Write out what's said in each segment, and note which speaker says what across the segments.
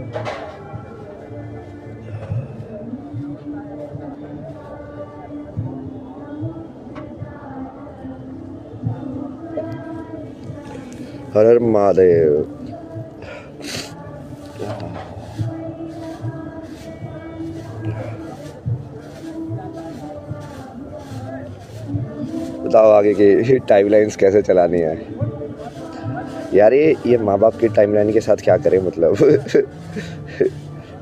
Speaker 1: हर हर महादेव। बताओ आगे की टाइमलाइंस कैसे चलानी है यार। ये माँ बाप की टाइमलाइन के साथ क्या करें मतलब।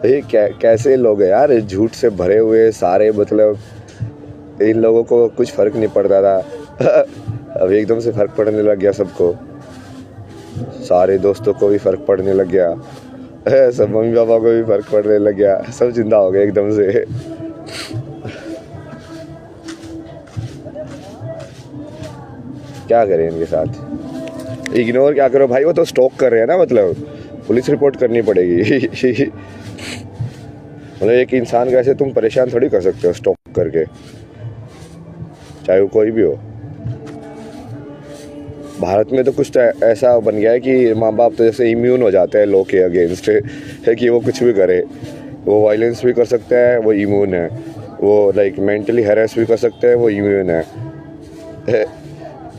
Speaker 1: ये कैसे लोग हैं यार, झूठ से भरे हुए सारे, मतलब इन लोगों को कुछ फर्क नहीं पड़ता था। अब एकदम से फर्क पड़ने लग गया सबको, सारे दोस्तों को भी फर्क पड़ने लग गया, सब मम्मी पापा को भी फर्क पड़ने लग गया, सब जिंदा हो गए एकदम से। क्या करें इनके साथ, इग्नोर क्या करो भाई, वो तो स्टॉक कर रहे हैं ना, मतलब पुलिस रिपोर्ट करनी पड़ेगी। मतलब एक इंसान का ऐसे तुम परेशान थोड़ी कर सकते हो स्टॉक करके, चाहे वो कोई भी हो। भारत में तो कुछ तो ऐसा बन गया है कि माँ बाप तो जैसे इम्यून हो जाते हैं लॉ के अगेंस्ट, है कि वो कुछ भी करे, वो वायलेंस भी कर सकता है, वो इम्यून है, वो लाइक मेंटली हैरेस भी कर सकते हैं, वो इम्यून है,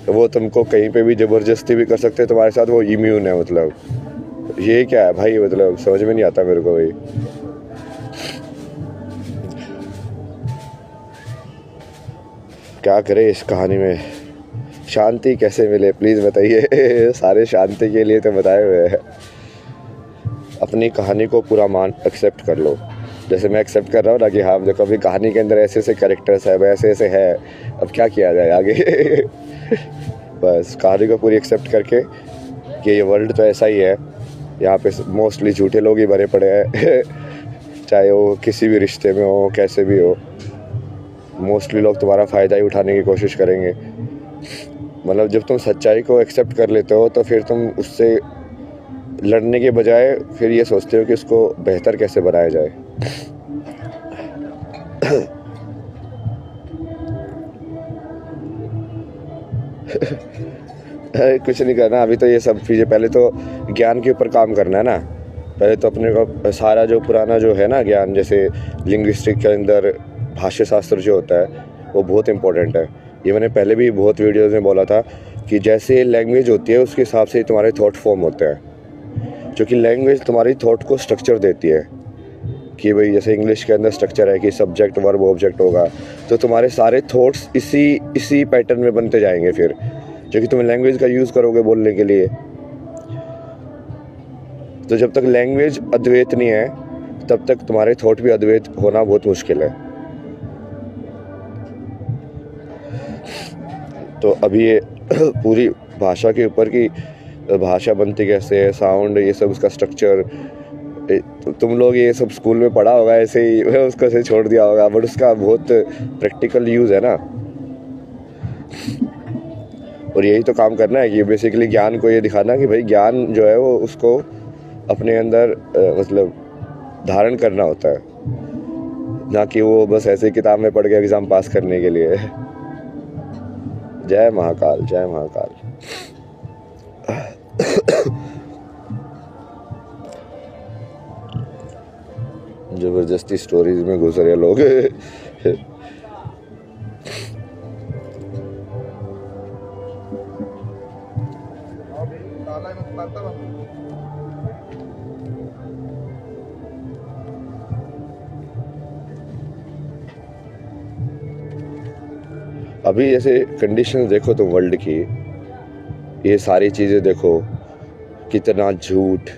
Speaker 1: वो तुमको कहीं पे भी ज़बरदस्ती भी कर सकते हैं तुम्हारे साथ, वो इम्यून है। मतलब ये क्या है भाई, मतलब समझ में नहीं आता मेरे को भाई। क्या करे इस कहानी में, शांति कैसे मिले प्लीज़ बताइए। सारे शांति के लिए तो बताए हुए हैं। अपनी कहानी को पूरा एक्सेप्ट कर लो, जैसे मैं एक्सेप्ट कर रहा हूँ ना कि हाँ देखो अभी कहानी के अंदर ऐसे ऐसे कैरेक्टर्स है, ऐसे ऐसे है, अब क्या किया जाए आगे। बस कहानी को पूरी एक्सेप्ट करके कि ये वर्ल्ड तो ऐसा ही है, यहाँ पे मोस्टली झूठे लोग ही भरे पड़े हैं। चाहे वो किसी भी रिश्ते में हो, कैसे भी हो, मोस्टली लोग तुम्हारा फ़ायदा ही उठाने की कोशिश करेंगे। मतलब जब तुम सच्चाई को एक्सेप्ट कर लेते हो तो फिर तुम उससे लड़ने के बजाय फिर ये सोचते हो कि उसको बेहतर कैसे बनाया जाए। कुछ नहीं करना अभी तो, ये सब चीज़ें पहले तो ज्ञान के ऊपर काम करना है ना। पहले तो अपने को सारा जो पुराना जो है ना ज्ञान, जैसे लिंग्विस्टिक के अंदर भाषा शास्त्र जो होता है वो बहुत इंपॉर्टेंट है। ये मैंने पहले भी बहुत वीडियोज़ में बोला था कि जैसे लैंग्वेज होती है उसके हिसाब से तुम्हारे थॉट फॉर्म होते हैं, क्योंकि लैंग्वेज तुम्हारी थॉट को स्ट्रक्चर देती है। कि भाई जैसे इंग्लिश के अंदर स्ट्रक्चर है कि सब्जेक्ट वर्ब ऑब्जेक्ट होगा, तो तुम्हारे सारे थॉट्स इसी पैटर्न में बनते जाएंगे फिर, जो कि तुम लैंग्वेज का यूज़ करोगे बोलने के लिए। तो जब तक लैंग्वेज अद्वैत नहीं है तब तक तुम्हारे थॉट भी अद्वैत होना बहुत मुश्किल है। तो अभी ये पूरी भाषा के ऊपर की भाषा बनती कैसे है, साउंड, ये सब उसका स्ट्रक्चर, तुम लोग ये सब स्कूल में पढ़ा होगा ऐसे ही, उसको ऐसे छोड़ दिया होगा, बट उसका बहुत प्रैक्टिकल यूज़ है ना। और यही तो काम करना है कि बेसिकली ज्ञान को ये दिखाना कि भाई ज्ञान जो है वो उसको अपने अंदर मतलब धारण करना होता है, ना कि वो बस ऐसे किताब में पढ़ के एग्ज़ाम पास करने के लिए। जय महाकाल, जय महाकाल। जबरदस्ती स्टोरीज में घुस रहे लोग। अभी जैसे कंडीशन देखो तुम वर्ल्ड की, ये सारी चीज़ें देखो, कितना झूठ,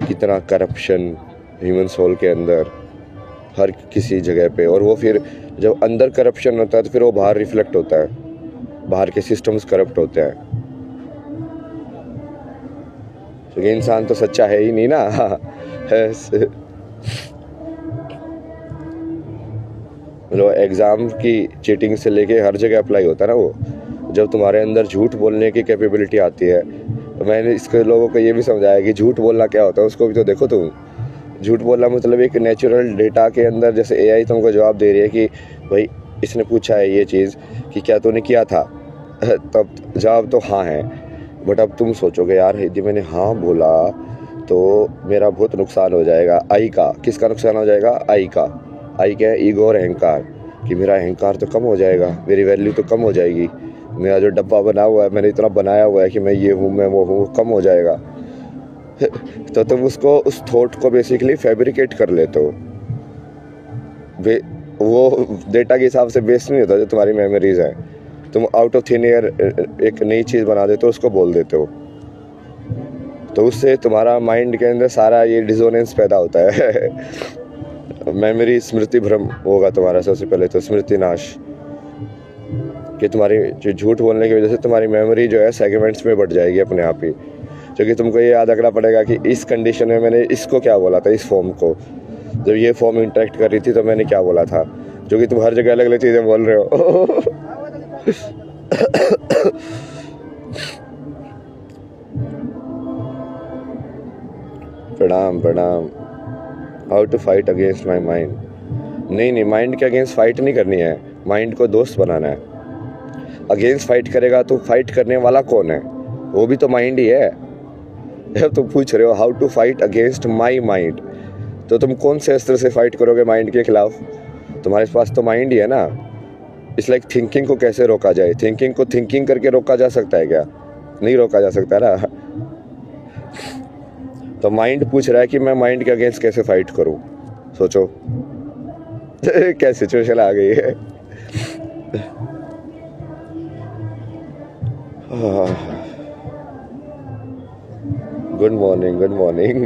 Speaker 1: कितना करप्शन ह्यूमन सोल के अंदर हर किसी जगह पे। और वो फिर जब अंदर करप्शन होता है तो फिर वो बाहर रिफ्लेक्ट होता है, बाहर के सिस्टम्स करप्ट होते हैं, क्योंकि इंसान तो सच्चा है ही नहीं ना। मतलब एग्ज़ाम की चीटिंग से लेके हर जगह अप्लाई होता है ना वो। जब तुम्हारे अंदर झूठ बोलने की कैपेबिलिटी आती है, तो मैंने इसके लोगों को ये भी समझाया कि झूठ बोलना क्या होता है, उसको भी तो देखो तुम। झूठ बोलना मतलब एक नेचुरल डेटा के अंदर, जैसे एआई तुमको जवाब दे रही है कि भाई इसने पूछा है ये चीज़ कि क्या तूने किया था, तब जवाब तो हाँ है, बट अब तुम सोचोगे यार यदि मैंने हाँ बोला तो मेरा बहुत नुकसान हो जाएगा। आई का, किसका नुकसान हो जाएगा? आई का। आई क्या है? ईगो और अहंकार, कि मेरा अहंकार तो कम हो जाएगा, मेरी वैल्यू तो कम हो जाएगी, मेरा जो डब्बा बना हुआ है, मैंने इतना बनाया हुआ है कि मैं ये हूँ, मैं वो हूँ, कम हो जाएगा। तो तुम उसको, उस थॉट को बेसिकली फैब्रिकेट कर लेते हो। वो डेटा के हिसाब से बेस्ड नहीं होता जो तुम्हारी मेमोरीज है। तुम आउट ऑफ थिन एयर एक नई चीज़ बना देते हो, उसको बोल देते हो, तो उससे तुम्हारा माइंड के अंदर सारा ये डिसोनेंस पैदा होता है। मेमोरी स्मृति भ्रम होगा तुम्हारा। सबसे पहले तो स्मृति नाश, कि तुम्हारी जो झूठ बोलने की वजह से तुम्हारी मेमोरी जो है सेगमेंट्स में बढ़ जाएगी अपने आप ही। क्योंकि तुमको ये याद रखना पड़ेगा कि इस कंडीशन में मैंने इसको क्या बोला था, इस फॉर्म को, जब ये फॉर्म इंटरेक्ट कर रही थी तो मैंने क्या बोला था। जो कि तुम हर जगह अलग अलग चीज़ें बोल रहे हो। प्रणाम प्रणाम। How to fight against my mind. नहीं, माइंड के अगेंस्ट फाइट नहीं करनी है, माइंड को दोस्त बनाना है। अगेंस्ट फाइट करेगा तो फाइट करने वाला कौन है? वो भी तो माइंड ही है। जब तुम पूछ रहे हो how to fight against my mind, तो तुम कौन से अस्त्र से फाइट करोगे माइंड के खिलाफ? तुम्हारे पास तो माइंड ही है ना। इट्स लाइक थिंकिंग को कैसे रोका जाए। थिंकिंग को थिंकिंग करके रोका जा सकता है क्या? नहीं रोका जा सकता ना। तो माइंड पूछ रहा है कि मैं माइंड के अगेंस्ट कैसे फाइट करूं। सोचो क्या सिचुएशन आ गई है। Good morning, good morning.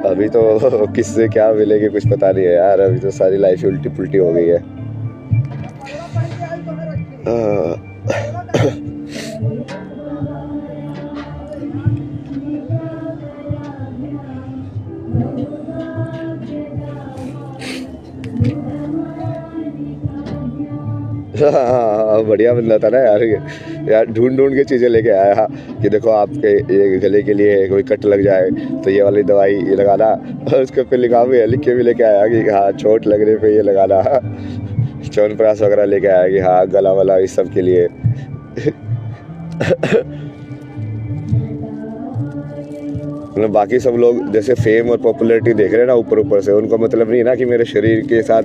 Speaker 1: अभी तो किससे क्या मिलेगी कुछ पता नहीं है यार। अभी तो सारी लाइफ उल्टी पुल्टी हो गई है। हाँ, बढ़िया बंदा था ना यार। यार ढूंढ ढूंढ के चीज़ें लेके आया कि देखो आपके ये गले के लिए कोई कट लग जाए तो ये वाली दवाई ये लगाना, और उसके पे लिखा भी है, लिख के भी लेके आया कि हाँ चोट लगने पे ये लगाना। च्यवनप्राश वगैरह लेके आया कि हाँ गला वाला इस सब के लिए। मतलब बाकी सब लोग जैसे फेम और पॉपुलैरिटी देख रहे हैं ना ऊपर ऊपर से, उनको मतलब नहीं ना कि मेरे शरीर के साथ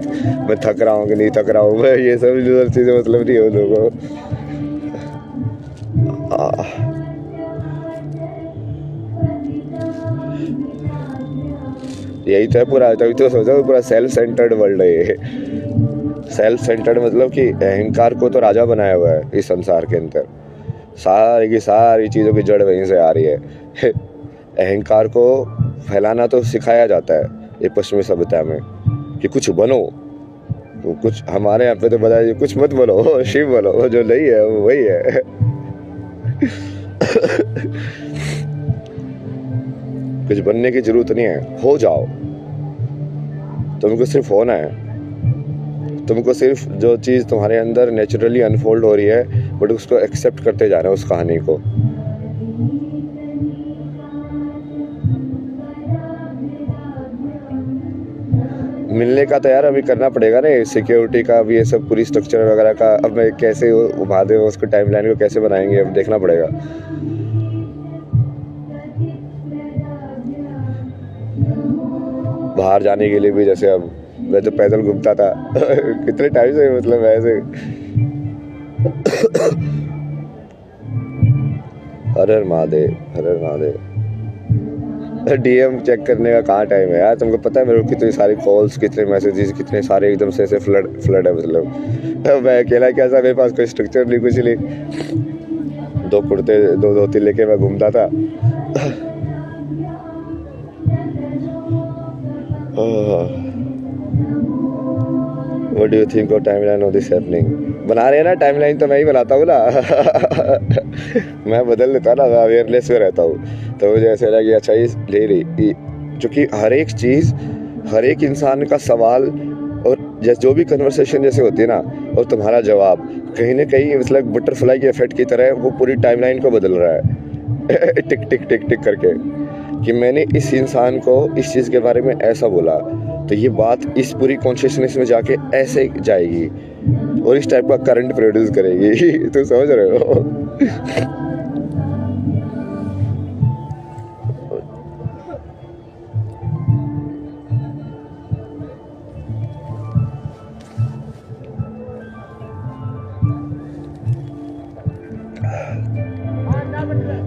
Speaker 1: मैं थक रहा हूँ कि नहीं थक रहा हूँ मैं, ये सब चीज़ें मतलब नहीं है उन लोगों को। यही तो है पूरा। तभी तो सोचा पूरा सेल्फ सेंटर्ड वर्ल्ड है ये। सेल्फ सेंटर्ड मतलब कि अहंकार को तो राजा बनाया हुआ है इस संसार के अंदर। सारी की सारी चीज़ों की जड़ वहीं से आ रही है। अहंकार को फैलाना तो सिखाया जाता है ये पश्चिमी सभ्यता में कि कुछ बनो। तो कुछ हमारे यहाँ पे तो बताया कुछ मत बनो, शिव बनो, जो नहीं है वो वही है। कुछ बनने की जरूरत नहीं है, हो जाओ। तुमको सिर्फ होना है। तुमको सिर्फ जो चीज़ तुम्हारे अंदर नेचुरली अनफोल्ड हो रही है बट उसको एक्सेप्ट करते जाना है, उस कहानी को। मिलने का तो यार अभी करना पड़ेगा ना, सिक्योरिटी का भी ये सब पूरी स्ट्रक्चर वगैरह का। अब मैं कैसे महादेव उसको टाइमलाइन को कैसे बनाएंगे अब देखना पड़ेगा। बाहर जाने के लिए भी जैसे अब मैं तो पैदल घूमता था कितने टाइम से, मतलब ऐसे। हर हर महादेव, हर हर महादेव। डीएम चेक करने का कहाँ टाइम है यार। तुमको पता है मेरे को कितनी सारी कॉल्स, कितने मैसेजेस, कितने सारे एकदम से ऐसे फ्लड है। मतलब मैं अकेला कैसा, मेरे पास कोई स्ट्रक्चर नहीं, कुछ नहीं। दो कुर्ते दो धोती लेके मैं घूमता था। What do you think of timeline of this happening? बना रहे हैं ना टाइमलाइन, तो मैं ही बनाता हूँ ना। मैं बदल देता ना, अवेयरनेस में रहता हूँ। तो मुझे ऐसा लगा कि अच्छा ये ले रही, क्योंकि हर एक चीज़, हर एक इंसान का सवाल और जो भी कन्वर्सेशन जैसे होती है ना, और तुम्हारा जवाब कहीं ना कहीं मतलब बटरफ्लाई के इफेक्ट की तरह वो पूरी टाइमलाइन को बदल रहा है। टिक टिक टिक टिक करके, कि मैंने इस इंसान को इस चीज़ के बारे में ऐसा बोला तो ये बात इस पूरी कॉन्शियसनेस में जाके ऐसे जाएगी और इस टाइप का करंट प्रोड्यूस करेगी। तो समझ रहे हो?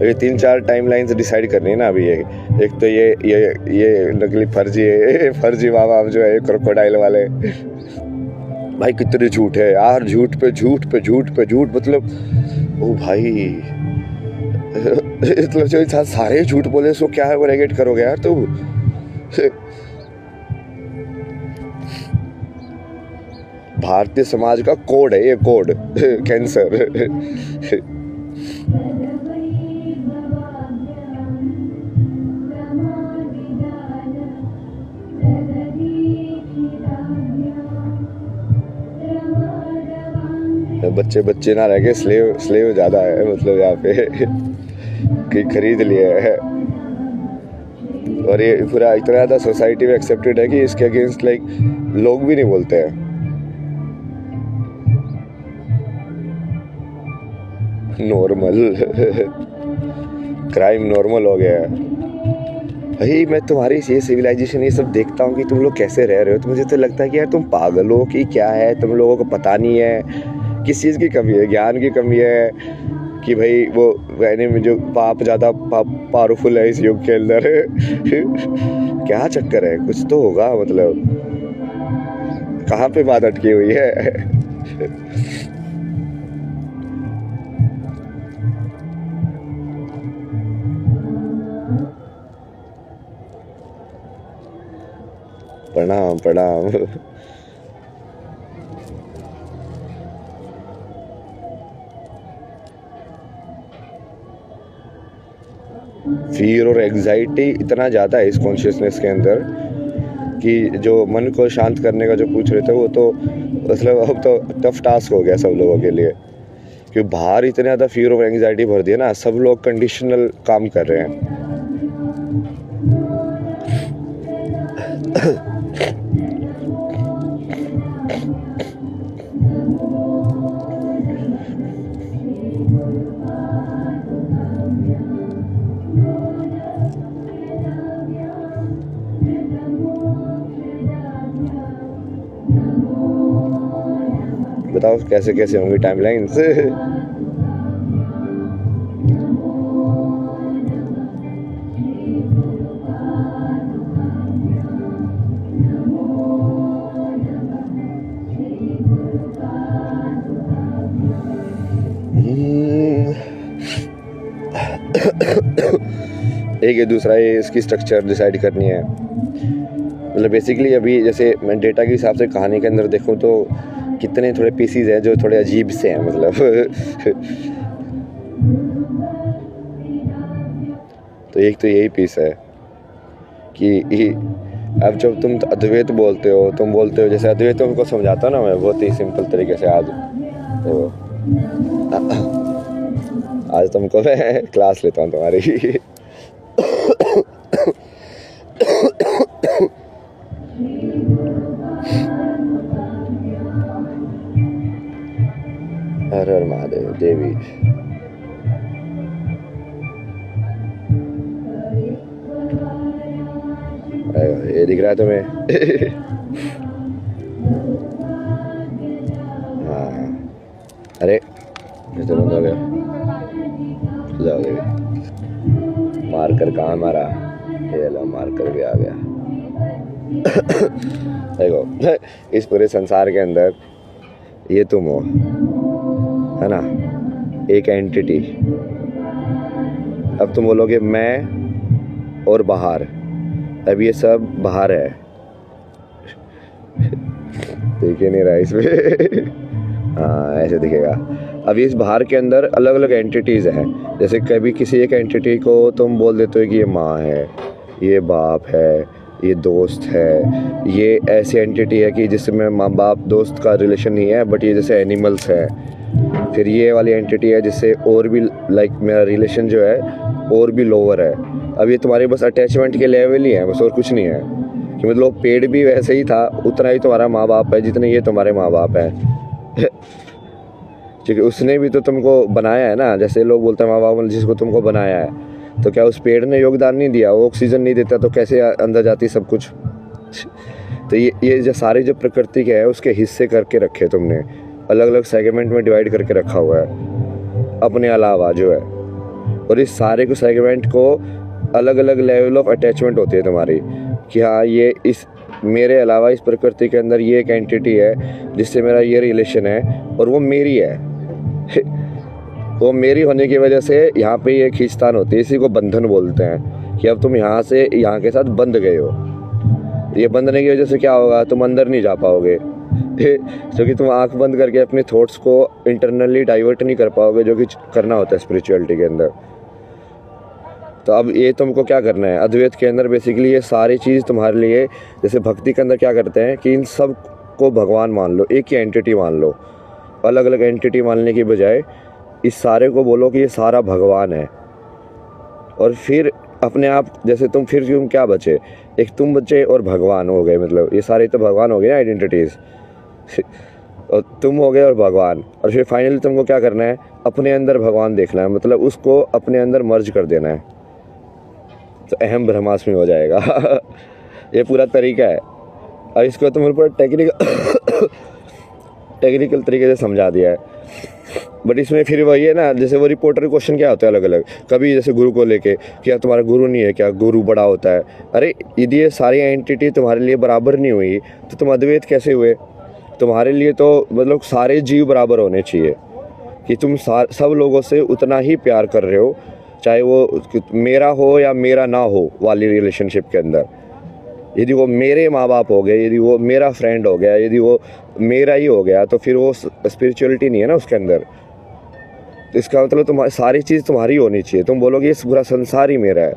Speaker 1: ये 3-4 टाइमलाइंस डिसाइड करनी है ना अभी। ये एक तो ये नकली फर्जी है, फर्जी माँ बाप जो है क्रोकोडाइल वाले। भाई कितने झूठ है यार, झूठ पे झूठ पे झूठ पे झूठ, मतलब ओ भाई मतलब जो इंसान सारे झूठ बोले सो क्या है वो नेगेट करोगे यार तुम। भारतीय समाज का कोड है ये, कोड कैंसर। बच्चे बच्चे ना रह गए, स्लेव ज्यादा है मतलब यहाँ पे कि खरीद लिया है। और ये पूरा इतना ज़्यादा सोसाइटी में एक्सेप्टेड है कि इसके अगेंस्ट लाइक लोग भी नहीं बोलते हैं। नॉर्मल क्राइम नॉर्मल हो गया है भाई। मैं तुम्हारी ये सिविलाइजेशन ये सब देखता हूँ कि तुम लोग कैसे रह रहे हो, तो मुझे तो लगता है कि यार तुम पागल हो कि क्या है, तुम लोगों को पता नहीं है किस चीज़ की कमी है, ज्ञान की कमी है कि भाई वो कहने में जो पाप ज़्यादा पावरफुल है इस युग के अंदर। क्या चक्कर है, कुछ तो होगा, मतलब कहाँ पे बात अटकी हुई है। प्रणाम प्रणाम। फियर और एग्जाइटी इतना ज़्यादा है इस कॉन्शियसनेस के अंदर कि जो मन को शांत करने का जो पूछ रहे थे वो तो मतलब अब तो टफ टास्क हो गया सब लोगों के लिए, क्योंकि बाहर इतने ज़्यादा फियर और एंग्जाइटी भर दिया ना, सब लोग कंडीशनल काम कर रहे हैं। बताओ कैसे कैसे होंगी टाइमलाइंस। एक है दूसरा ये इसकी स्ट्रक्चर डिसाइड करनी है। मतलब बेसिकली अभी जैसे मैं डेटा के हिसाब से कहानी के अंदर देखूं तो कितने थोड़े पीसीज हैं जो थोड़े अजीब से हैं, मतलब तो एक तो यही पीस है कि अब जब तुम अद्वैत बोलते हो, तुम बोलते हो जैसे अद्वैत तुमको समझाता हूँ ना मैं बहुत ही सिंपल तरीके से। आज तुमको मैं क्लास लेता हूँ तुम्हारी। हर हर महादेव देवी। ये दिख रहा है तुम्हें? हाँ अरे तो बंद हो गया। जाओ देवी। मार्कर कहाँ मारा? ये लो मार्कर भी आ गया। देखो इस पूरे संसार के अंदर ये तुम हो, है ना, एक एंटिटी। अब तुम बोलोगे मैं और बाहर, अब ये सब बाहर है, देख ही नहीं रहा इसमें। हाँ ऐसे दिखेगा। अब इस बाहर के अंदर अलग अलग एंटिटीज़ हैं। जैसे कभी किसी एक एंटिटी को तुम बोल देते हो कि ये माँ है, ये बाप है, ये दोस्त है। ये ऐसी एंटिटी है कि जिसमें माँ बाप दोस्त का रिलेशन नहीं है, बट ये जैसे एनिमल्स है। फिर ये वाली एंटिटी है जिससे और भी लाइक मेरा रिलेशन जो है और भी लोअर है। अब ये तुम्हारे बस अटैचमेंट के लेवल ही है, बस और कुछ नहीं है। कि मतलब पेड़ भी वैसे ही था, उतना ही तुम्हारा माँ बाप है जितने ये तुम्हारे माँ बाप है। क्योंकि उसने भी तो तुमको बनाया है ना। जैसे लोग बोलते हैं माँ बाप ने जिसको तुमको बनाया है, तो क्या उस पेड़ ने योगदान नहीं दिया? वो ऑक्सीजन नहीं देता तो कैसे अंदर जाती सब कुछ? तो ये जो सारी जो प्रकृति के है उसके हिस्से करके रखे तुमने, अलग अलग सेगमेंट में डिवाइड करके रखा हुआ है अपने अलावा जो है। और इस सारे को सेगमेंट को अलग अलग लेवल ऑफ अटैचमेंट होती है तुम्हारी, कि हाँ ये इस मेरे अलावा इस प्रकृति के अंदर ये एक एंटिटी है जिससे मेरा ये रिलेशन है और वो मेरी है। वो मेरी होने की वजह से यहाँ पे ये खींचतान होती है, इसी को बंधन बोलते हैं, कि अब तुम यहाँ से यहाँ के साथ बंध गए हो। ये बंधने की वजह से क्या होगा, तुम अंदर नहीं जा पाओगे, क्योंकि तुम आंख बंद करके अपने थॉट्स को इंटरनली डाइवर्ट नहीं कर पाओगे, जो कि करना होता है स्पिरिचुअलिटी के अंदर। तो अब ये तुमको क्या करना है, अद्वैत के अंदर बेसिकली ये सारी चीज़ तुम्हारे लिए, जैसे भक्ति के अंदर क्या करते हैं कि इन सब को भगवान मान लो, एक ही एंटिटी मान लो। अलग अलग एंटिटी मानने की बजाय इस सारे को बोलो कि ये सारा भगवान है। और फिर अपने आप, जैसे तुम क्या बचे, एक तुम बचे और भगवान हो गए, मतलब ये सारे तो भगवान हो गए ना आइडेंटिटीज़। और तुम हो गए और भगवान, और फिर फाइनली तुमको क्या करना है, अपने अंदर भगवान देखना है, मतलब उसको अपने अंदर मर्ज कर देना है, तो अहम ब्रह्मास्मि हो जाएगा। ये पूरा तरीका है। और इसको तुम ऊपर टेक्निकल तरीके से समझा दिया है, बट इसमें फिर वही है ना, जैसे वो रिपोर्टर क्वेश्चन क्या होता है अलग अलग, कभी जैसे गुरु को लेके, क्या तुम्हारा गुरु नहीं है क्या, गुरु बड़ा होता है। अरे यदि ये सारी एंटिटी तुम्हारे लिए बराबर नहीं हुई तो तुम अद्वैत कैसे हुए। तुम्हारे लिए तो मतलब सारे जीव बराबर होने चाहिए, कि तुम सब लोगों से उतना ही प्यार कर रहे हो, चाहे वो मेरा हो या मेरा ना हो वाली रिलेशनशिप के अंदर। यदि वो मेरे माँ बाप हो गए, यदि वो मेरा फ्रेंड हो गया, यदि वो मेरा ही हो गया, तो फिर वो स्पिरिचुअलिटी नहीं है ना उसके अंदर। इसका मतलब तुम्हारी सारी चीज़ तुम्हारी होनी चाहिए। तुम बोलोगे ये पूरा संसार ही मेरा है।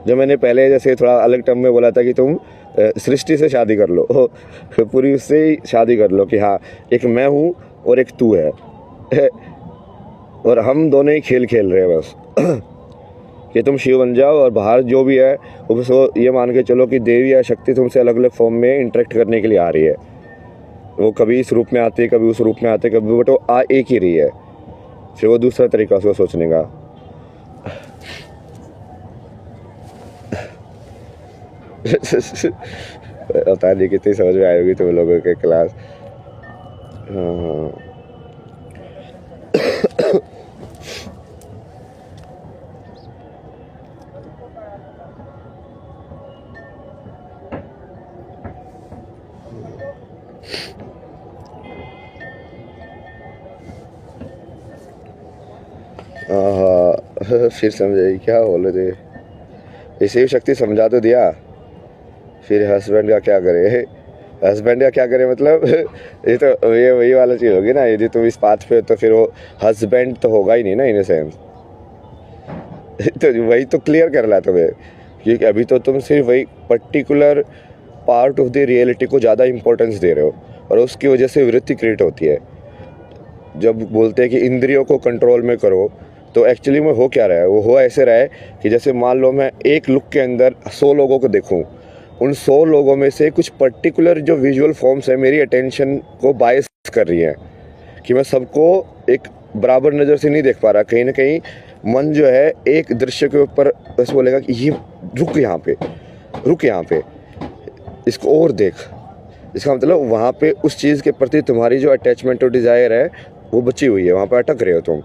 Speaker 1: जो मैंने पहले जैसे थोड़ा अलग टर्म में बोला था कि तुम सृष्टि से शादी कर लो, पूरी उससे ही शादी कर लो, कि हाँ एक मैं हूँ और एक तू है, और हम दोनों ही खेल खेल रहे हैं बस। कि तुम शिव बन जाओ और बाहर जो भी है उसको ये मान के चलो कि देवी या शक्ति तुमसे अलग अलग फॉर्म में इंटरेक्ट करने के लिए आ रही है। वो कभी इस रूप में आती है, कभी उस रूप में आते, कभी, बट वो आ एक ही रही है। फिर वो दूसरा तरीका उसको सोचने का। पता नहीं कितनी समझ में आई होगी तुम लोगों के क्लास। हाँ फिर समझाई क्या बोले थे, इसे शक्ति समझा तो दिया, फिर हस्बैंड का क्या करे। हस्बैंड का क्या करे मतलब ये तो ये वही वाला चीज़ होगी ना, यदि तुम इस बात पे, तो फिर वो हस्बैंड तो होगा ही नहीं ना इन सेंस। तो वही तो क्लियर कर रहा तुम्हें, क्योंकि अभी तो तुम सिर्फ वही particular part of the reality को ज़्यादा इंपॉर्टेंस दे रहे हो, और उसकी वजह से वृत्ति क्रिएट होती है। जब बोलते हैं कि इंद्रियों को कंट्रोल में करो, तो एक्चुअली में हो क्या रहा है, वो हो ऐसे रहा है कि जैसे मान लो मैं एक लुक के अंदर 100 लोगों को देखूं, उन 100 लोगों में से कुछ पर्टिकुलर जो विजुअल फॉर्म्स है मेरी अटेंशन को बायस कर रही हैं, कि मैं सबको एक बराबर नज़र से नहीं देख पा रहा। कहीं ना कहीं मन जो है एक दृश्य के ऊपर बस बोलेगा कि ये रुक यहाँ पे, इसको और देख। इसका मतलब वहाँ पे उस चीज़ के प्रति तुम्हारी जो अटैचमेंट और डिज़ायर है वो बची हुई है, वहाँ पे अटक रहे हो तुम।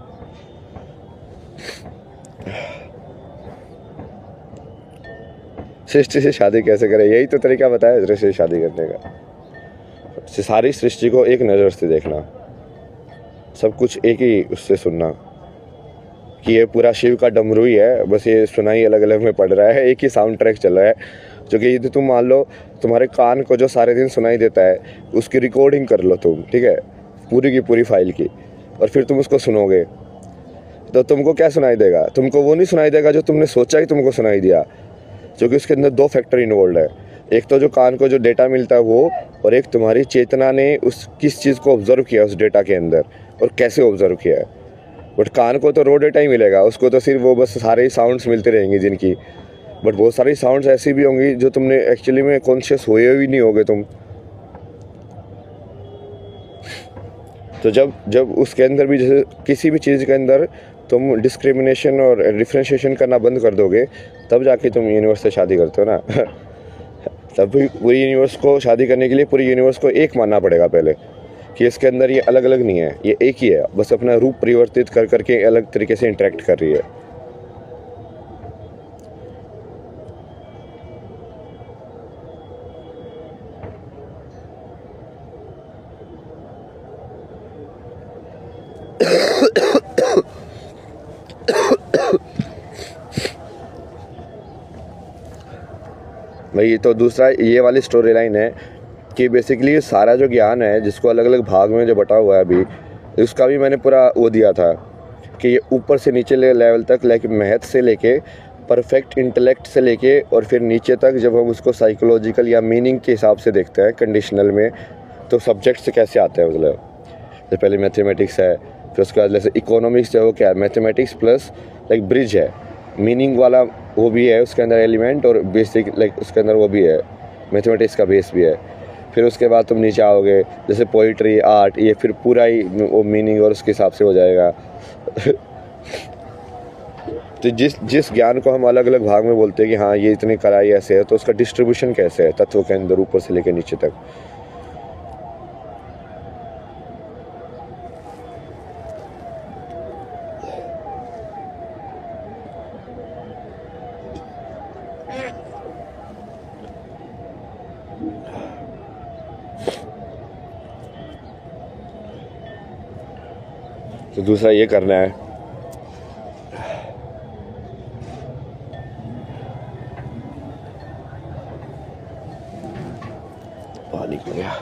Speaker 1: सृष्टि से शादी कैसे करें, यही तो तरीका बताया सृष्टि से शादी करने का। सारी सृष्टि को एक नज़र से देखना, सब कुछ एक ही उससे सुनना, कि ये पूरा शिव का डमरू ही है, बस ये सुनाई अलग अलग में पड़ रहा है, एक ही साउंड ट्रैक चल रहा है। जो कि यदि तुम मान लो तुम्हारे कान को जो सारे दिन सुनाई देता है उसकी रिकॉर्डिंग कर लो तुम, ठीक है, पूरी की पूरी फाइल की, और फिर तुम उसको सुनोगे तो तुमको क्या सुनाई देगा, तुमको वो नहीं सुनाई देगा जो तुमने सोचा ही तुमको सुनाई दिया, क्योंकि उसके अंदर 2 फैक्टर इन्वॉल्व है। एक तो जो कान को जो डेटा मिलता है वो, और एक तुम्हारी चेतना ने उस किस चीज़ को ऑब्जर्व किया उस डेटा के अंदर और कैसे ऑब्जर्व किया है। बट कान को तो रो डेटा ही मिलेगा, उसको तो सिर्फ वो बस सारे साउंड्स मिलते रहेंगे जिनकी, बट बहुत सारी साउंड्स ऐसी भी होंगी जो तुमने एक्चुअली में कॉन्शियस हुए भी नहीं होगे तुम। तो जब उसके अंदर भी, जैसे किसी भी चीज़ के अंदर तुम डिस्क्रिमिनेशन और डिफ्रेंशिएशन करना बंद कर दोगे, तब जाके तुम यूनिवर्स से शादी करते हो ना। तब भी पूरी यूनिवर्स को शादी करने के लिए पूरी यूनिवर्स को एक मानना पड़ेगा पहले, कि इसके अंदर ये अलग अलग नहीं है, ये एक ही है, बस अपना रूप परिवर्तित कर करके अलग तरीके से इंटरेक्ट कर रही है। वही तो दूसरा ये वाली स्टोरी लाइन है कि बेसिकली सारा जो ज्ञान है जिसको अलग अलग भाग में जो बटा हुआ है अभी, उसका भी मैंने पूरा वो दिया था कि ये ऊपर से नीचे लेवल तक, लाइक मैथ से लेके परफेक्ट इंटेलेक्ट से लेके और फिर नीचे तक जब हम उसको साइकोलॉजिकल या मीनिंग के हिसाब से देखते हैं कंडीशनल में, तो सब्जेक्ट से कैसे आते हैं। मतलब तो पहले मैथमेटिक्स है, फिर उसके बाद जैसे इकोनॉमिक्स जो है वो क्या है, मैथमेटिक्स प्लस लाइक ब्रिज है, मीनिंग वाला वो भी है उसके अंदर एलिमेंट, और बेसिक लाइक उसके अंदर वो भी है, मैथमेटिक्स का बेस भी है। फिर उसके बाद तुम नीचे आओगे जैसे पोइट्री, आर्ट, ये फिर पूरा ही वो मीनिंग और उसके हिसाब से हो जाएगा। तो जिस ज्ञान को हम अलग अलग भाग में बोलते हैं कि हाँ ये इतनी कलाई ऐसे है, तो उसका डिस्ट्रीब्यूशन कैसे है तत्वों के अंदर ऊपर से लेकर नीचे तक। तो दूसरा ये करना है, पानी पी गया।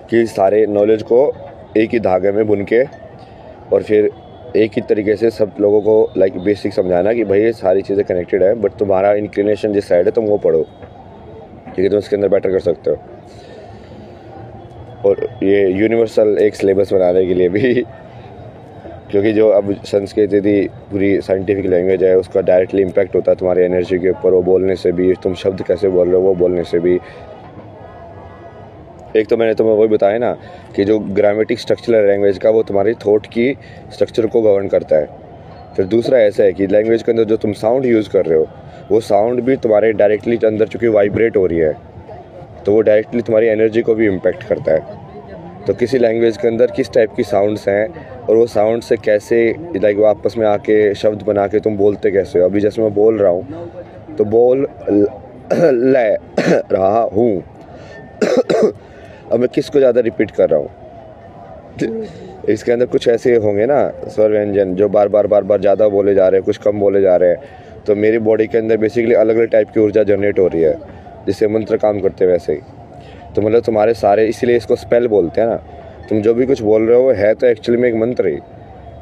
Speaker 1: कि सारे नॉलेज को एक ही धागे में बुन के और फिर एक ही तरीके से सब लोगों को लाइक बेसिक समझाना कि भाई ये सारी चीज़ें कनेक्टेड है, बट तुम्हारा इंक्लिनेशन जिस साइड है तुम वो पढ़ो क्योंकि तुम उसके अंदर बेटर कर सकते हो। और ये यूनिवर्सल एक सिलेबस बनाने के लिए भी, क्योंकि जो अब संस्कृत यदि पूरी साइंटिफिक लैंग्वेज है उसका डायरेक्टली इम्पैक्ट होता है तुम्हारी एनर्जी के ऊपर, वो बोलने से भी, तुम शब्द कैसे बोल रहे हो वो बोलने से भी। एक तो मैंने तुम्हें वही बताया ना कि जो ग्रामेटिक स्ट्रक्चर है लैंग्वेज का वो तुम्हारी थॉट की स्ट्रक्चर को गवर्न करता है। फिर दूसरा ऐसा है कि लैंग्वेज के अंदर जो तुम साउंड यूज़ कर रहे हो वो साउंड भी तुम्हारे डायरेक्टली अंदर चूँकि वाइब्रेट हो रही है तो वो डायरेक्टली तुम्हारी एनर्जी को भी इम्पैक्ट करता है। तो किसी लैंग्वेज के अंदर किस टाइप की साउंड्स हैं और वो साउंड से कैसे लाइक वो आपस में आके शब्द बना के तुम बोलते कैसे हो। अभी जैसे मैं बोल रहा हूँ तो बोल ले रहा हूँ, अब मैं किसको ज़्यादा रिपीट कर रहा हूँ। इसके अंदर कुछ ऐसे होंगे ना स्वर व्यंजन जो बार बार ज़्यादा बोले जा रहे हैं, कुछ कम बोले जा रहे हैं, तो मेरी बॉडी के अंदर बेसिकली अलग अलग टाइप की ऊर्जा जनरेट हो रही है जिससे मंत्र काम करते हैं वैसे ही। तो मतलब तुम्हारे सारे, इसीलिए इसको स्पेल बोलते हैं ना, तुम जो भी कुछ बोल रहे हो है तो एक्चुअली में एक मंत्र ही,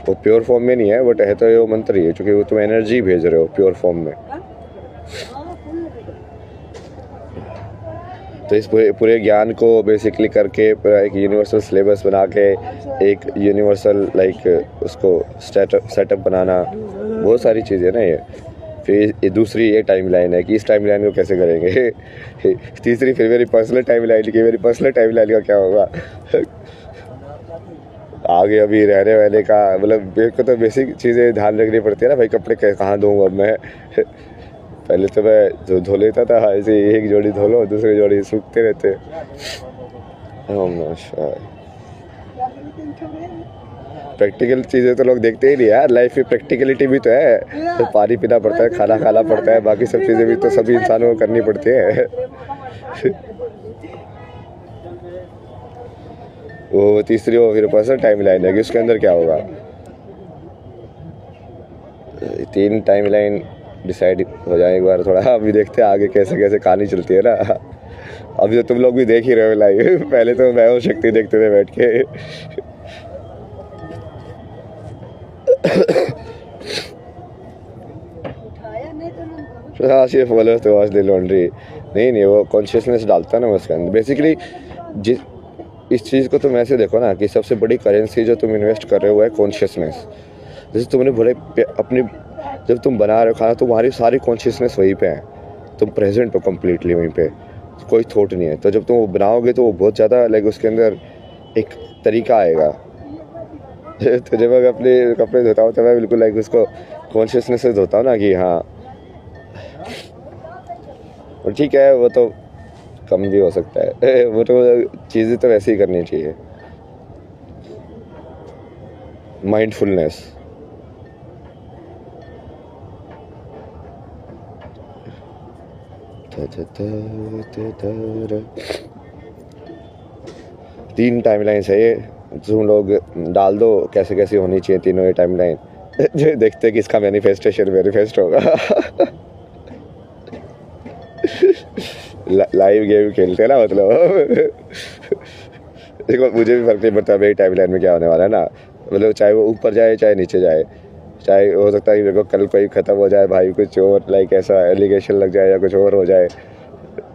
Speaker 1: वो प्योर फॉर्म में नहीं है बट है तो ये वो मंत्र ही है क्योंकि वो तुम एनर्जी भेज रहे हो प्योर फॉर्म में। तो इस पूरे ज्ञान को बेसिकली करके पूरा एक यूनिवर्सल सिलेबस बना के एक यूनिवर्सल लाइक उसको सेटअप बनाना, बहुत सारी चीज़ें ना ये। फिर ये दूसरी ये टाइम लाइन है कि इस टाइम लाइन को कैसे करेंगे। तीसरी फिर मेरी पर्सनल टाइम लाइन की, मेरी पर्सनल टाइम लाइन का क्या होगा आगे अभी रहने वाले का। मतलब मेरे को तो बेसिक चीज़ें ध्यान रखनी पड़ती है ना भाई, कपड़े कहाँ धोऊंगा मैं। पहले तो मैं धो लेता था ऐसे एक जोड़ी धो लो दूसरी जोड़ी सूखते रहते। प्रैक्टिकल चीज़ें तो लोग देखते ही नहीं यार, लाइफ में प्रैक्टिकलिटी भी तो है, तो पानी पीना पड़ता है, खाना खाना पड़ता है, बाकी सब चीज़ें भी तो सभी इंसानों को करनी पड़ती है। वो तीसरी वो फिर पर्सनल टाइम लाइन है कि उसके अंदर क्या होगा। 3 टाइम लाइन डिसाइड हो जाए एक बार, थोड़ा अभी देखते हैं आगे कैसे कैसे कहानी चलती है ना। अभी तो तुम लोग भी देख ही रहे हो लाइव, पहले तो मैं और शक्ति देखते थे बैठ के। हाँ सिर्फ बोलो तो वॉश द लॉन्ड्री नहीं वो कॉन्शियसनेस डालता ना उसके अंदर बेसिकली। जिस इस चीज़ को तुम ऐसे देखो ना कि सबसे बड़ी करेंसी जो तुम इन्वेस्ट कर रहे हो है कॉन्शियसनेस। जैसे तुमने बोले अपनी जब तुम बना रहे हो खाना तो तुम्हारी सारी कॉन्शियसनेस वहीं पे है, तुम प्रेजेंट हो कम्प्लीटली वहीं पे, कोई थॉट नहीं है। तो जब तुम वो बनाओगे तो वो बहुत ज़्यादा लाइक उसके अंदर एक तरीका आएगा। तो जब मैं अपने कपड़े धोता हूँ तो मैं बिल्कुल लाइक उसको कॉन्शियसनेस से धोता हूँ ना कि हाँ, और ठीक है वो तो कम भी हो सकता है। वो तो चीज़ें तो वैसे ही करनी चाहिए। माइंडफुलनेस 3 टाइमलाइंस है ये, तुम लोग डाल दो कैसे कैसे होनी चाहिए तीनों ये टाइमलाइन। जो देखते हैं कि इसका मैनिफेस्टेशन मैनिफेस्ट होगा। लाइव गेम खेलते हैं ना, मतलब देखो मुझे भी फर्क नहीं पड़ता मेरी टाइमलाइन में क्या होने वाला है ना, मतलब चाहे वो ऊपर जाए चाहे नीचे जाए, चाहे हो सकता है कि मेरे को कल कोई ख़त्म हो जाए भाई, कुछ और लाइक ऐसा एलिगेशन लग जाए या कुछ और हो जाए,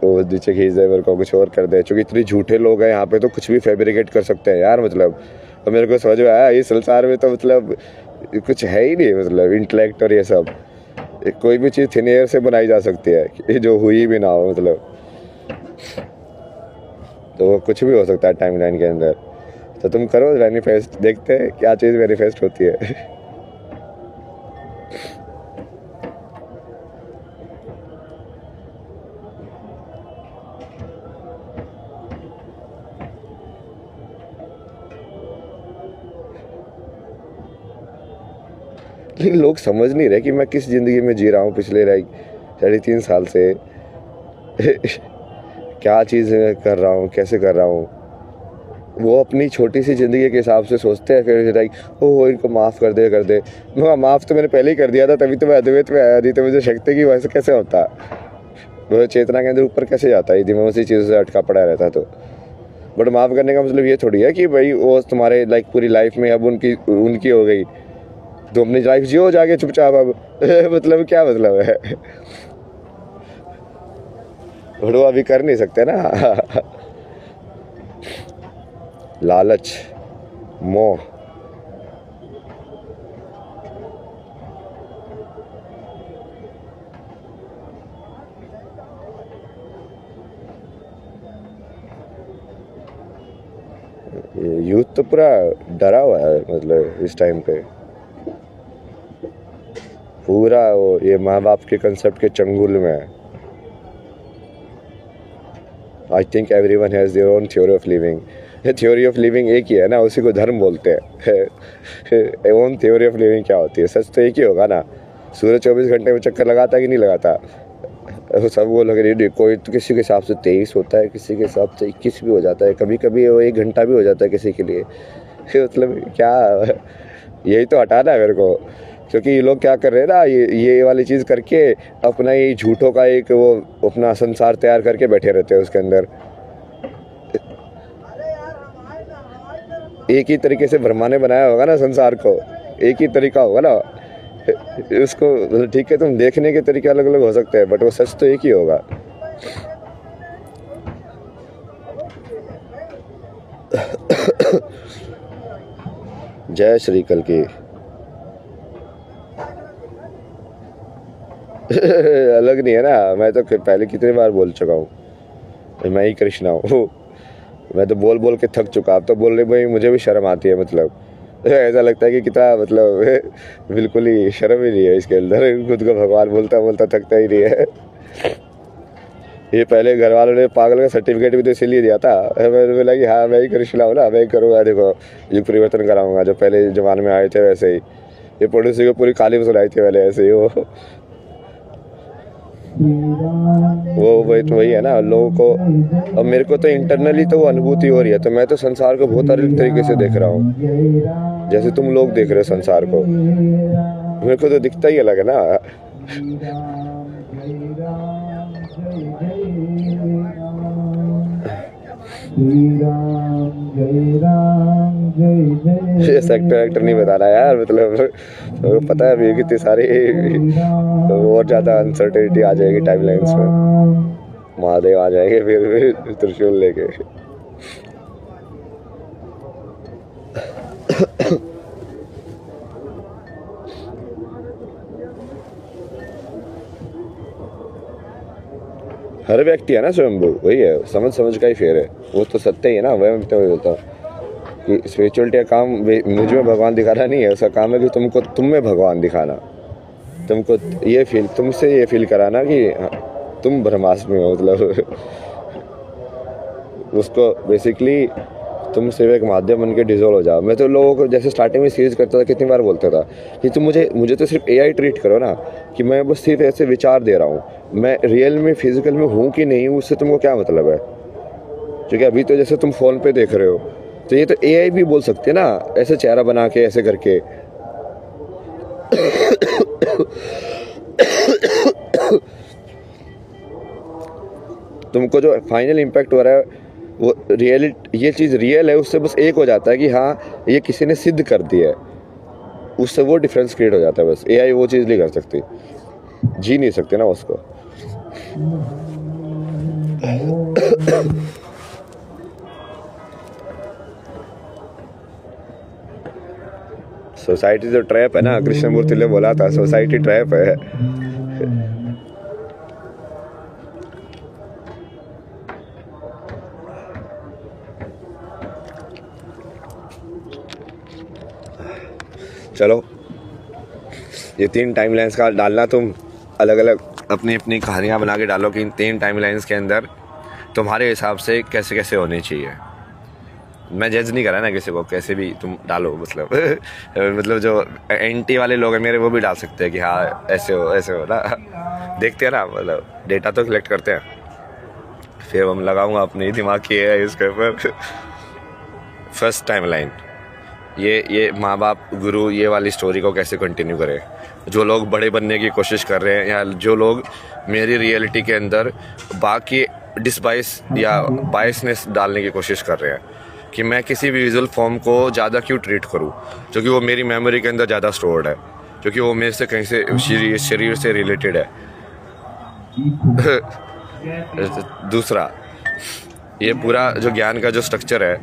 Speaker 1: वो नीचे खींच दे मेरे को, कुछ और कर दे, क्योंकि इतने झूठे लोग हैं यहाँ पे, तो कुछ भी फैब्रिकेट कर सकते हैं यार, मतलब। तो मेरे को समझ में आया इस संसार में तो मतलब कुछ है ही नहीं, मतलब इंटेलेक्ट और ये सब, कोई भी चीज़ थिन एयर से बनाई जा सकती है जो हुई भी ना हो, मतलब। तो वो कुछ भी हो सकता है टाइमलाइन के अंदर। तो तुम करो मैनिफेस्ट, देखते हैं क्या चीज़ मैनिफेस्ट होती है। लेकिन लोग समझ नहीं रहे कि मैं किस ज़िंदगी में जी रहा हूँ पिछले लाइक 3.5 साल से। क्या चीज़ कर रहा हूँ, कैसे कर रहा हूँ। वो अपनी छोटी सी ज़िंदगी के हिसाब से सोचते हैं, फिर लाइक ओह इनको माफ़ कर दे। माफ़ तो मैंने पहले ही कर दिया था, तभी तो मैं अद्वैत में आया, नहीं तो मुझे शक्ति की वजह से कैसे होता, वो चेतना के अंदर ऊपर कैसे जाता है यदि मैं उसी चीज़ से अटका पड़ा रहता तो। बट माफ़ करने का मतलब ये थोड़ी है कि भाई वो तुम्हारे लाइक पूरी लाइफ में अब उनकी हो गई, तो अपनी लाइफ जियो जाके चुपचाप अब। मतलब क्या मतलब है। बट वो अभी कर नहीं सकते ना। लालच, मोह, यूथ तो पूरा डरा हुआ है, मतलब इस टाइम पे पूरा वो ये माँ बाप के कंसेप्ट के चंगुल में है। I think everyone has their own theory of living. Theory of living एक ही है ना, उसी को धर्म बोलते हैं। ओन थ्योरी ऑफ लिविंग क्या होती है? सच तो एक ही होगा ना। सूरज 24 घंटे में चक्कर लगाता कि नहीं लगाता? सब वो लग रही है, कोई तो किसी के हिसाब से 23 होता है, किसी के हिसाब से 21 भी हो जाता है, कभी कभी वो 1 घंटा भी हो जाता है किसी के लिए। मतलब क्या, यही तो हटाना है मेरे को। क्योंकि ये लोग क्या कर रहे हैं ना, ये वाली चीज़ करके अपना ये झूठों का एक वो अपना संसार तैयार करके बैठे रहते हैं उसके अंदर। एक ही तरीके से ब्रह्मा ने बनाया होगा ना संसार को, एक ही तरीका होगा ना उसको, मतलब ठीक है तुम देखने के तरीके अलग अलग हो सकते हैं, बट वो सच तो एक ही होगा। जय श्री कल की। अलग नहीं है ना, मैं तो पहले कितनी बार बोल चुका हूँ मैं ही कृष्णा हूँ। मैं तो बोल बोल के थक चुका, अब तो बोलने में मुझे भी शर्म आती है, मतलब ऐसा लगता है कि कितना मतलब बिल्कुल ही शर्म ही नहीं है इसके अंदर, खुद को भगवान बोलता बोलता थकता ही नहीं है। ये पहले घर वालों ने पागल का सर्टिफिकेट भी तो इसीलिए दिया था, मैंने बोला कि हाँ मैं ही कृष्णा हूँ ना, मैं ही करूँगा, देखो युग परिवर्तन कराऊंगा, जो पहले जमाने में आए थे वैसे ही। ये पड़ोसी को पूरी काली में सुनाई थी पहले ऐसे ही वो वही है ना लोगों को। अब मेरे को तो इंटरनली तो वो अनुभूति हो रही है, तो मैं तो संसार को बहुत अलग तरीके से देख रहा हूँ, जैसे तुम लोग देख रहे हो संसार को। मेरे को तो दिखता ही अलग है ना। ये सेक्टर नहीं बताना यार, मतलब तो पता है अभी कितनी सारी और ज़्यादा अनसर्टेनिटी आ जाएगी टाइमलाइंस में। महादेव आ जाएंगे फिर त्रिशूल लेके। हर व्यक्ति है ना स्वयंभू, वही है, समझ समझ का ही फेर है, वो तो सत्य ही है ना। वह तो वही होता कि स्पिरिचुअलिटी का काम मुझ में भगवान दिखाना नहीं है, उसका काम है कि तुमको तुम में भगवान दिखाना, तुमको ये फील, तुमसे ये फील कराना कि तुम ब्रह्मास्म में हो, मतलब उसको बेसिकली तुम सिर्फ एक माध्यम बन के डिजोल्व हो जाओ। मैं तो लोगों को जैसे स्टार्टिंग में सीरीज करता था, कितनी बार बोलता था कि तुम मुझे तो सिर्फ एआई ट्रीट करो ना, कि मैं बस सिर्फ ऐसे विचार दे रहा हूँ, मैं रियल में फिजिकल में हूँ कि नहीं, उससे तुमको क्या मतलब है। क्योंकि अभी तो जैसे तुम फ़ोन पे देख रहे हो, तो ये तो एआई भी बोल सकते हैं ना, ऐसे चेहरा बना के ऐसे करके। तुमको जो फाइनल इम्पैक्ट हो रहा है वो ये चीज़ रियल है, उससे बस एक हो जाता है कि हाँ ये किसी ने सिद्ध कर दिया है, उससे वो डिफरेंस क्रिएट हो जाता है। बस एआई वो चीज़ नहीं कर सकती, जी नहीं सकते ना उसको। सोसाइटी जो ट्रैप है ना, कृष्णमूर्ति ने बोला था सोसाइटी ट्रैप है। चलो ये 3 टाइमलाइंस का डालना, तुम अलग अलग अपनी अपनी कहानियाँ बना के डालो कि इन 3 टाइमलाइंस के अंदर तुम्हारे हिसाब से कैसे कैसे होनी चाहिए। मैं जज नहीं कर रहा ना किसी को, कैसे भी तुम डालो, मतलब मतलब जो एंटी वाले लोग हैं मेरे वो भी डाल सकते हैं कि हाँ ऐसे हो ना। देखते हैं ना, मतलब डेटा तो कलेक्ट करते हैं, फिर हम लगाऊंगा अपनी दिमाग की है इसके ऊपर। फर्स्ट टाइमलाइन, ये माँ बाप गुरु ये वाली स्टोरी को कैसे कंटिन्यू करें। जो लोग बड़े बनने की कोशिश कर रहे हैं, या जो लोग मेरी रियलिटी के अंदर बाकी डिसबाइस या बायसनेस डालने की कोशिश कर रहे हैं कि मैं किसी भी विजुअल फॉर्म को ज़्यादा क्यों ट्रीट करूं, क्योंकि वो मेरी मेमोरी के अंदर ज़्यादा स्टोर्ड है, क्योंकि वो मेरे से कहीं से शरीर से रिलेटेड है। दूसरा, ये पूरा जो ज्ञान का जो स्ट्रक्चर है,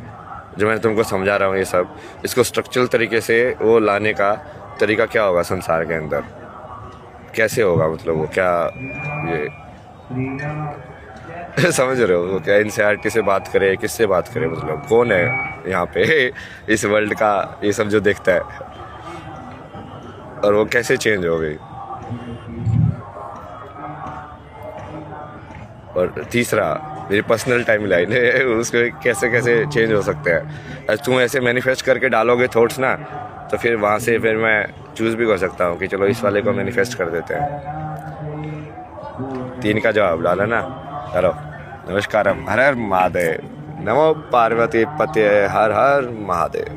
Speaker 1: जो मैं तुमको समझा रहा हूँ, ये सब इसको स्ट्रक्चरल तरीके से वो लाने का तरीका क्या होगा संसार के अंदर, कैसे होगा, मतलब वो क्या ये समझ रहे हो, वो क्या एनसीईआरटी से बात करे, किससे बात करे, मतलब कौन है यहाँ पे इस वर्ल्ड का ये सब जो देखता है, और वो कैसे चेंज हो गई। और तीसरा, मेरी पर्सनल टाइम लाइन है, उसको कैसे कैसे चेंज हो सकते हैं। तुम ऐसे मैनिफेस्ट करके डालोगे थॉट्स ना, तो फिर वहाँ से फिर मैं चूज़ भी कर सकता हूँ कि चलो इस वाले को मैनिफेस्ट कर देते हैं। 3 का जवाब डाला ना। चलो, नमस्कारम, हर हर महादेव, नमो पार्वती पते, हर हर महादेव।